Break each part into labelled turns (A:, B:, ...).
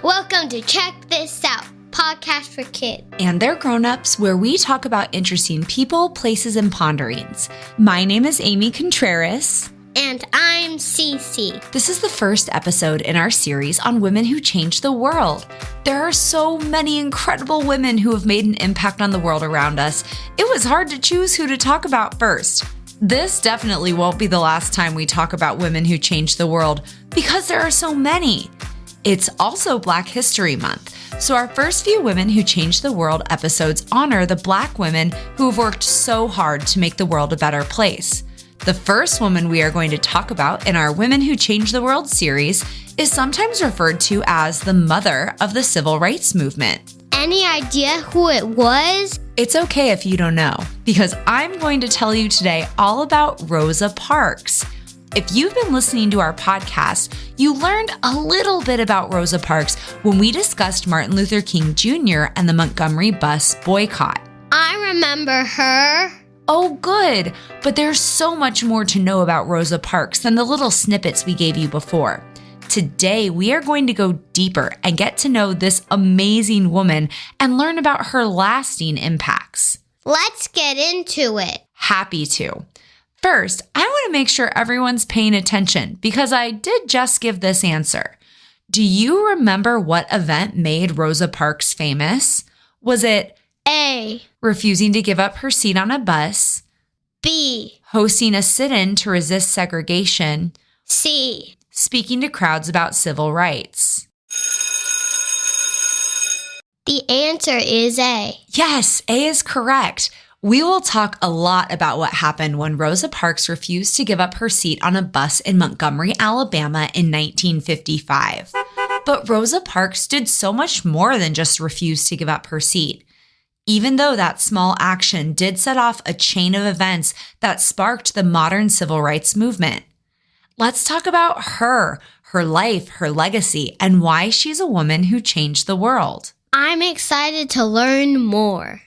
A: Welcome to Check This Out, podcast for kids.
B: And they're grown-ups, where we talk about interesting people, places, and ponderings. My name is Amy Contreras.
A: And I'm Cece.
B: This is the first episode in our series on women who changed the world. There are so many incredible women who have made an impact on the world around us. It was hard to choose who to talk about first. This definitely won't be the last time we talk about women who changed the world, because there are so many. It's also Black History Month, so our first few Women Who Changed the World episodes honor the Black women who have worked so hard to make the world a better place. The first woman we are going to talk about in our Women Who Changed the World series is sometimes referred to as the mother of the civil rights movement.
A: Any idea who it was?
B: It's okay if you don't know, because I'm going to tell you today all about Rosa Parks. If you've been listening to our podcast, you learned a little bit about Rosa Parks when we discussed Martin Luther King Jr. and the Montgomery bus boycott.
A: I remember her.
B: Oh, good. But there's so much more to know about Rosa Parks than the little snippets we gave you before. Today, we are going to go deeper and get to know this amazing woman and learn about her lasting impacts.
A: Let's get into it.
B: Happy to. First, I want to make sure everyone's paying attention because I did just give this answer. Do you remember what event made Rosa Parks famous? Was it
A: A.
B: refusing to give up her seat on a bus,
A: B.
B: hosting a sit-in to resist segregation,
A: C.
B: speaking to crowds about civil rights?
A: The answer is A.
B: Yes, A is correct. We will talk a lot about what happened when Rosa Parks refused to give up her seat on a bus in Montgomery, Alabama in 1955. But Rosa Parks did so much more than just refuse to give up her seat. Even though that small action did set off a chain of events that sparked the modern civil rights movement. Let's talk about her life, her legacy, and why she's a woman who changed the world.
A: I'm excited to learn more.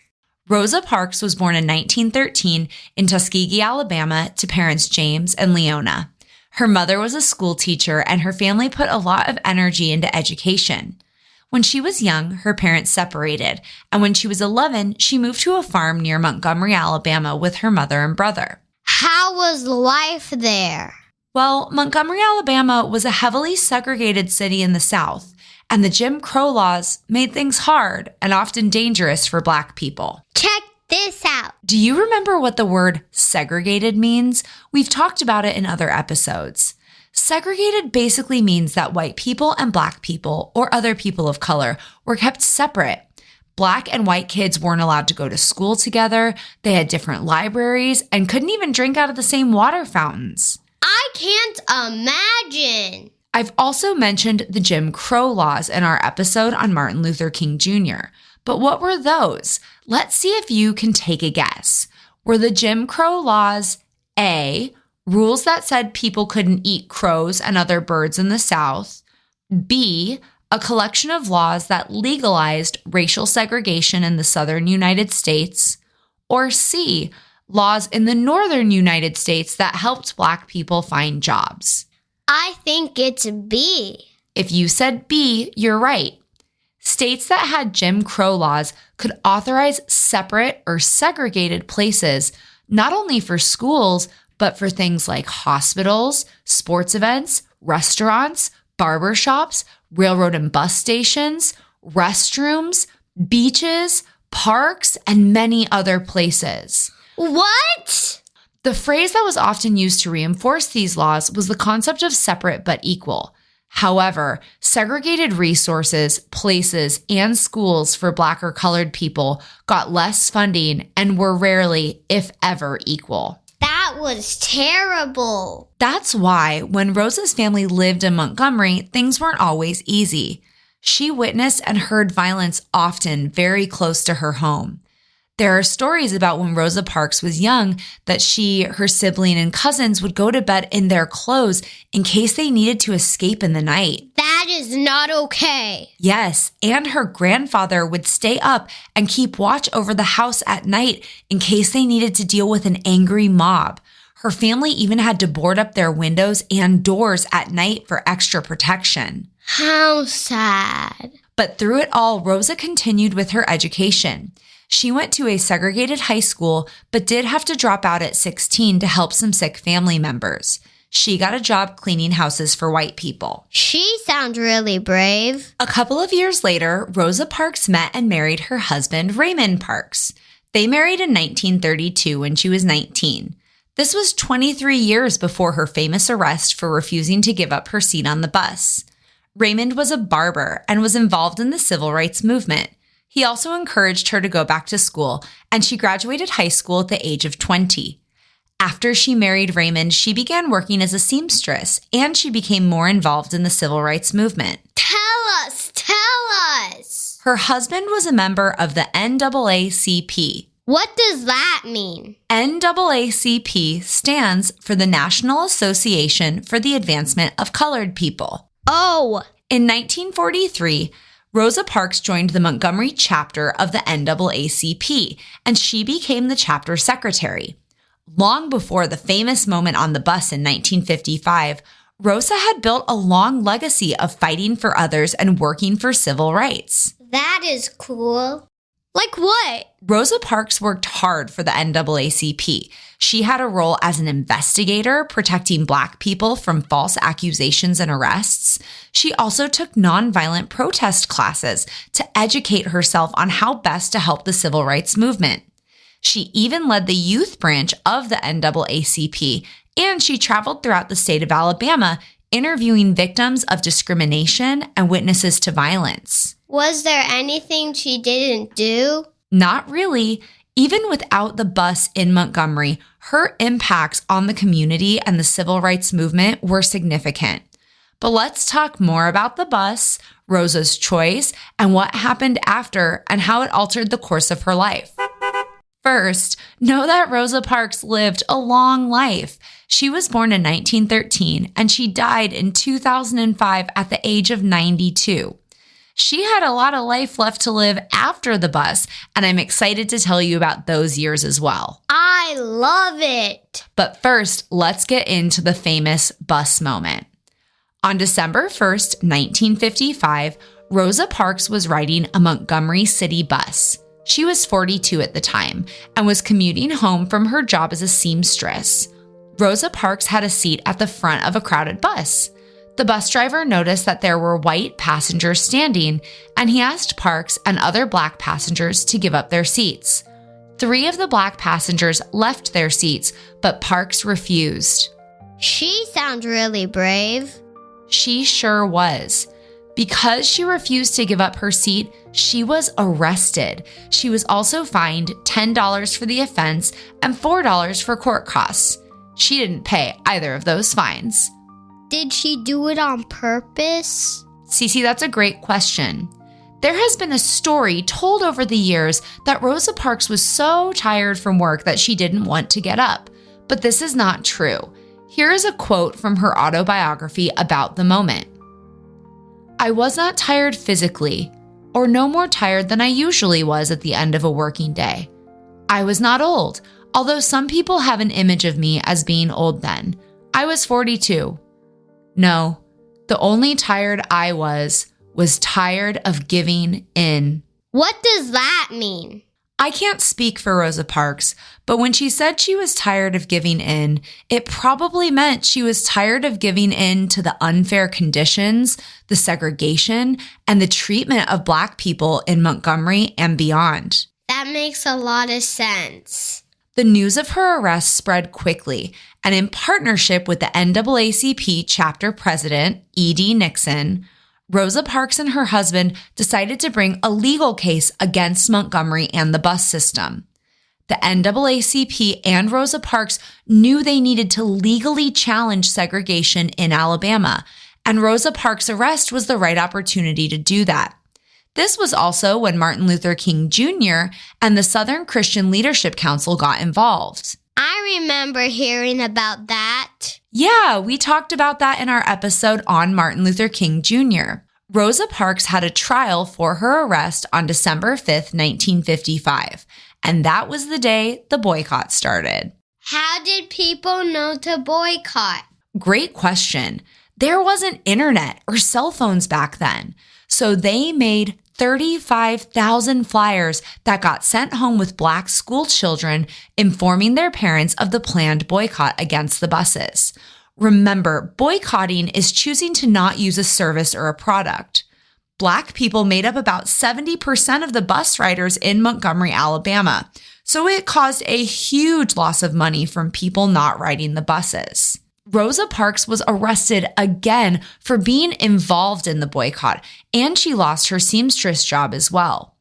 B: Rosa Parks was born in 1913 in Tuskegee, Alabama, to parents James and Leona. Her mother was a school teacher, and her family put a lot of energy into education. When she was young, her parents separated, and when she was 11, she moved to a farm near Montgomery, Alabama with her mother and brother.
A: How was life there?
B: Well, Montgomery, Alabama was a heavily segregated city in the South, and the Jim Crow laws made things hard and often dangerous for Black people.
A: Check this out.
B: Do you remember what the word segregated means? We've talked about it in other episodes. Segregated basically means that white people and Black people, or other people of color, were kept separate. Black and white kids weren't allowed to go to school together, they had different libraries, and couldn't even drink out of the same water fountains.
A: I can't imagine.
B: I've also mentioned the Jim Crow laws in our episode on Martin Luther King Jr. But what were those? Let's see if you can take a guess. Were the Jim Crow laws A, rules that said people couldn't eat crows and other birds in the South, B, a collection of laws that legalized racial segregation in the southern United States, or C, laws in the northern United States that helped Black people find jobs?
A: I think it's B.
B: If you said B, you're right. States that had Jim Crow laws could authorize separate or segregated places, not only for schools, but for things like hospitals, sports events, restaurants, barbershops, railroad and bus stations, restrooms, beaches, parks, and many other places.
A: What?
B: The phrase that was often used to reinforce these laws was the concept of separate but equal. However, segregated resources, places, and schools for Black or colored people got less funding and were rarely, if ever, equal.
A: That was terrible.
B: That's why, when Rosa's family lived in Montgomery, things weren't always easy. She witnessed and heard violence often very close to her home. There are stories about when Rosa Parks was young that she, her sibling, and cousins would go to bed in their clothes in case they needed to escape in the night.
A: That is not okay.
B: Yes, and her grandfather would stay up and keep watch over the house at night in case they needed to deal with an angry mob. Her family even had to board up their windows and doors at night for extra protection.
A: How sad.
B: But through it all, Rosa continued with her education. She went to a segregated high school, but did have to drop out at 16 to help some sick family members. She got a job cleaning houses for white people.
A: She sounds really brave.
B: A couple of years later, Rosa Parks met and married her husband, Raymond Parks. They married in 1932 when she was 19. This was 23 years before her famous arrest for refusing to give up her seat on the bus. Raymond was a barber and was involved in the civil rights movement. He also encouraged her to go back to school, and she graduated high school at the age of 20. After she married Raymond, she began working as a seamstress, and she became more involved in the civil rights movement.
A: Tell us.
B: Her husband was a member of the NAACP.
A: What does that mean?
B: NAACP stands for the National Association for the Advancement of Colored People.
A: Oh.
B: In 1943, Rosa Parks joined the Montgomery chapter of the NAACP, and she became the chapter secretary. Long before the famous moment on the bus in 1955, Rosa had built a long legacy of fighting for others and working for civil rights.
A: That is cool. Like what?
B: Rosa Parks worked hard for the NAACP. She had a role as an investigator, protecting Black people from false accusations and arrests. She also took nonviolent protest classes to educate herself on how best to help the civil rights movement. She even led the youth branch of the NAACP, and she traveled throughout the state of Alabama, interviewing victims of discrimination and witnesses to violence.
A: Was there anything she didn't do?
B: Not really. Even without the bus in Montgomery, her impacts on the community and the civil rights movement were significant. But let's talk more about the bus, Rosa's choice, and what happened after and how it altered the course of her life. First, know that Rosa Parks lived a long life. She was born in 1913 and she died in 2005 at the age of 92. She had a lot of life left to live after the bus, and I'm excited to tell you about those years as well.
A: I love it.
B: But first, let's get into the famous bus moment. On December 1st, 1955, Rosa Parks was riding a Montgomery City bus. She was 42 at the time and was commuting home from her job as a seamstress. Rosa Parks had a seat at the front of a crowded bus. The bus driver noticed that there were white passengers standing, and he asked Parks and other Black passengers to give up their seats. 3 of the Black passengers left their seats, but Parks refused.
A: She sounds really brave.
B: She sure was. Because she refused to give up her seat, she was arrested. She was also fined $10 for the offense and $4 for court costs. She didn't pay either of those fines.
A: Did she do it on purpose?
B: Cece, that's a great question. There has been a story told over the years that Rosa Parks was so tired from work that she didn't want to get up. But this is not true. Here is a quote from her autobiography about the moment. "I was not tired physically, or no more tired than I usually was at the end of a working day. I was not old, although some people have an image of me as being old then. I was 42. No, the only tired I was tired of giving in."
A: What does that mean?
B: I can't speak for Rosa Parks, but when she said she was tired of giving in, it probably meant she was tired of giving in to the unfair conditions, the segregation, and the treatment of Black people in Montgomery and beyond.
A: That makes a lot of sense.
B: The news of her arrest spread quickly, and in partnership with the NAACP chapter president, E.D. Nixon, Rosa Parks and her husband decided to bring a legal case against Montgomery and the bus system. The NAACP and Rosa Parks knew they needed to legally challenge segregation in Alabama, and Rosa Parks' arrest was the right opportunity to do that. This was also when Martin Luther King Jr. and the Southern Christian Leadership Council got involved.
A: I remember hearing about that.
B: Yeah, we talked about that in our episode on Martin Luther King Jr. Rosa Parks had a trial for her arrest on December 5th, 1955, and that was the day the boycott started.
A: How did people know to boycott?
B: Great question. There wasn't internet or cell phones back then, so they made 35,000 flyers that got sent home with Black school children informing their parents of the planned boycott against the buses. Remember, boycotting is choosing to not use a service or a product. Black people made up about 70% of the bus riders in Montgomery, Alabama, so it caused a huge loss of money from people not riding the buses. Rosa Parks was arrested again for being involved in the boycott, and she lost her seamstress job as well.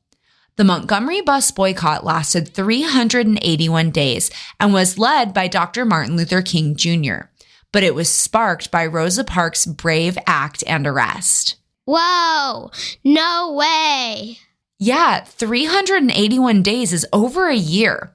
B: The Montgomery bus boycott lasted 381 days and was led by Dr. Martin Luther King Jr., but it was sparked by Rosa Parks' brave act and arrest.
A: Whoa, no way.
B: Yeah, 381 days is over a year.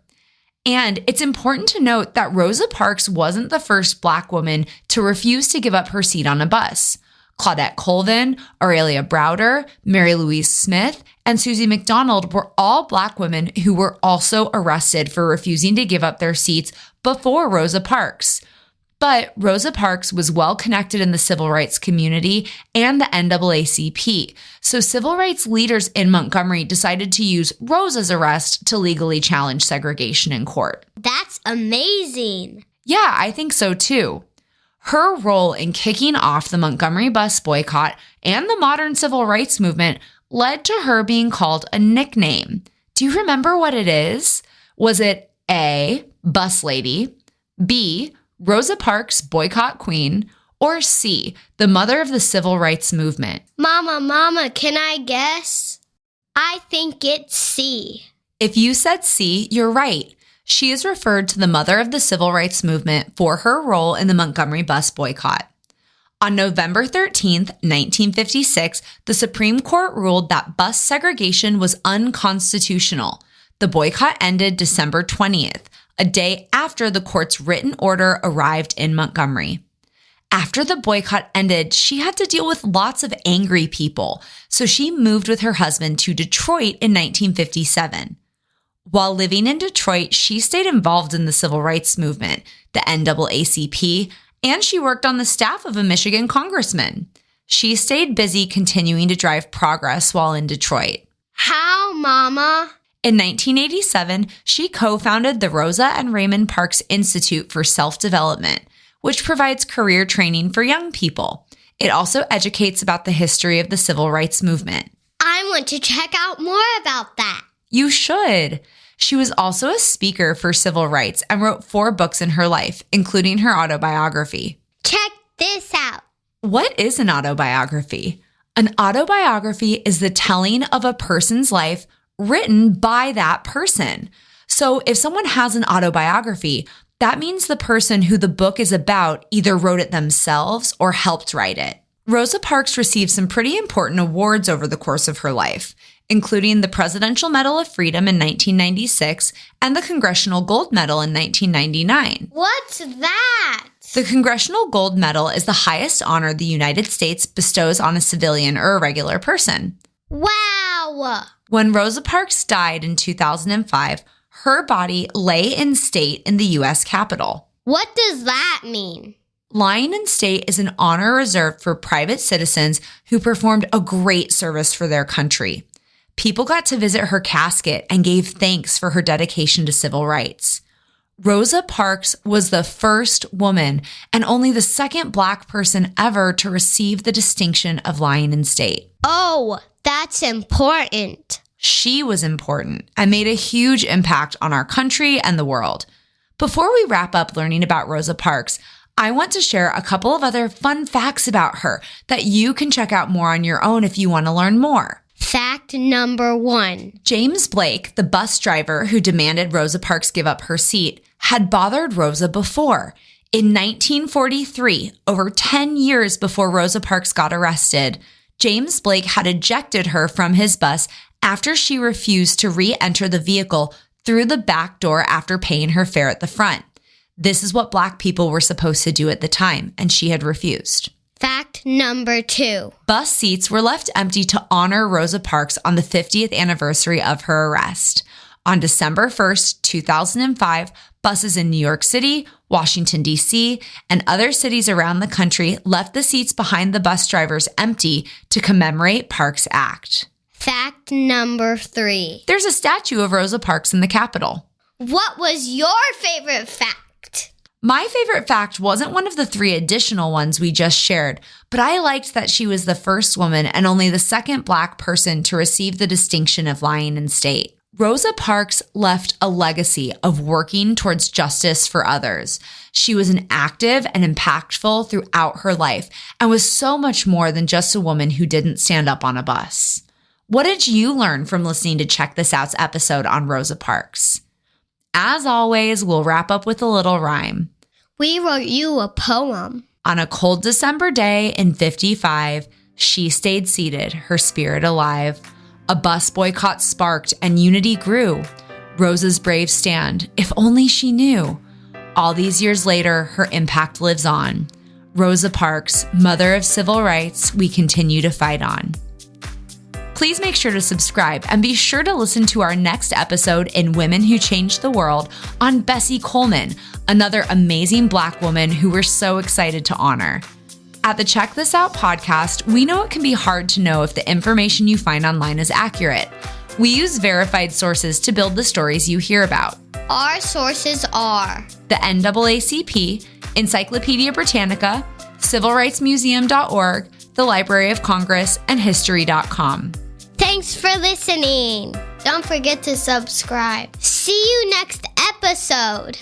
B: And it's important to note that Rosa Parks wasn't the first Black woman to refuse to give up her seat on a bus. Claudette Colvin, Aurelia Browder, Mary Louise Smith, and Susie McDonald were all Black women who were also arrested for refusing to give up their seats before Rosa Parks. But Rosa Parks was well connected in the civil rights community and the NAACP, so civil rights leaders in Montgomery decided to use Rosa's arrest to legally challenge segregation in court.
A: That's amazing.
B: Yeah, I think so too. Her role in kicking off the Montgomery bus boycott and the modern civil rights movement led to her being called a nickname. Do you remember what it is? Was it A, Bus Lady, B, Rosa Parks, Boycott Queen, or C, the mother of the civil rights movement?
A: Mama, can I guess? I think it's C.
B: If you said C, you're right. She is referred to the mother of the civil rights movement for her role in the Montgomery bus boycott. On November 13th, 1956, the Supreme Court ruled that bus segregation was unconstitutional. The boycott ended December 20th, a day after the court's written order arrived in Montgomery. After the boycott ended, she had to deal with lots of angry people, so she moved with her husband to Detroit in 1957. While living in Detroit, she stayed involved in the civil rights movement, the NAACP, and she worked on the staff of a Michigan congressman. She stayed busy continuing to drive progress while in Detroit.
A: How, Mama?
B: In 1987, she co-founded the Rosa and Raymond Parks Institute for Self-Development, which provides career training for young people. It also educates about the history of the civil rights movement.
A: I want to check out more about that.
B: You should. She was also a speaker for civil rights and wrote 4 books in her life, including her autobiography.
A: Check this out.
B: What is an autobiography? An autobiography is the telling of a person's life written by that person. So if someone has an autobiography, that means the person who the book is about either wrote it themselves or helped write it. Rosa Parks received some pretty important awards over the course of her life, including the Presidential Medal of Freedom in 1996 and the Congressional Gold Medal in 1999.
A: What's that?
B: The Congressional Gold Medal is the highest honor the United States bestows on a civilian or a regular person.
A: Wow!
B: When Rosa Parks died in 2005, her body lay in state in the U.S. Capitol.
A: What does that mean?
B: Lying in state is an honor reserved for private citizens who performed a great service for their country. People got to visit her casket and gave thanks for her dedication to civil rights. Rosa Parks was the first woman and only the second Black person ever to receive the distinction of lying in state.
A: Oh, that's important.
B: She was important and made a huge impact on our country and the world. Before we wrap up learning about Rosa Parks, I want to share a couple of other fun facts about her that you can check out more on your own if you want to learn more.
A: Fact number 1.
B: James Blake, the bus driver who demanded Rosa Parks give up her seat, had bothered Rosa before. In 1943, over 10 years before Rosa Parks got arrested, James Blake had ejected her from his bus after she refused to re-enter the vehicle through the back door after paying her fare at the front. This is what Black people were supposed to do at the time, and she had refused.
A: Fact number 2.
B: Bus seats were left empty to honor Rosa Parks on the 50th anniversary of her arrest. On December 1st, 2005, buses in New York City, Washington, D.C., and other cities around the country left the seats behind the bus drivers empty to commemorate Parks' act.
A: Fact number 3.
B: There's a statue of Rosa Parks in the Capitol.
A: What was your favorite fact?
B: My favorite fact wasn't one of the 3 additional ones we just shared, but I liked that she was the first woman and only the second Black person to receive the distinction of lying in state. Rosa Parks left a legacy of working towards justice for others. She was an active and impactful throughout her life and was so much more than just a woman who didn't stand up on a bus. What did you learn from listening to Check This Out's episode on Rosa Parks? As always, we'll wrap up with a little rhyme.
A: We wrote you a poem.
B: On a cold December day in 55, she stayed seated, her spirit alive. A bus boycott sparked and unity grew. Rosa's brave stand, if only she knew. All these years later, her impact lives on. Rosa Parks, mother of civil rights, we continue to fight on. Please make sure to subscribe and be sure to listen to our next episode in Women Who Changed the World on Bessie Coleman, another amazing Black woman who we're so excited to honor. At the Check This Out podcast, we know it can be hard to know if the information you find online is accurate. We use verified sources to build the stories you hear about.
A: Our sources are
B: the NAACP, Encyclopedia Britannica, civilrightsmuseum.org, the Library of Congress, and history.com.
A: Thanks for listening. Don't forget to subscribe. See you next episode.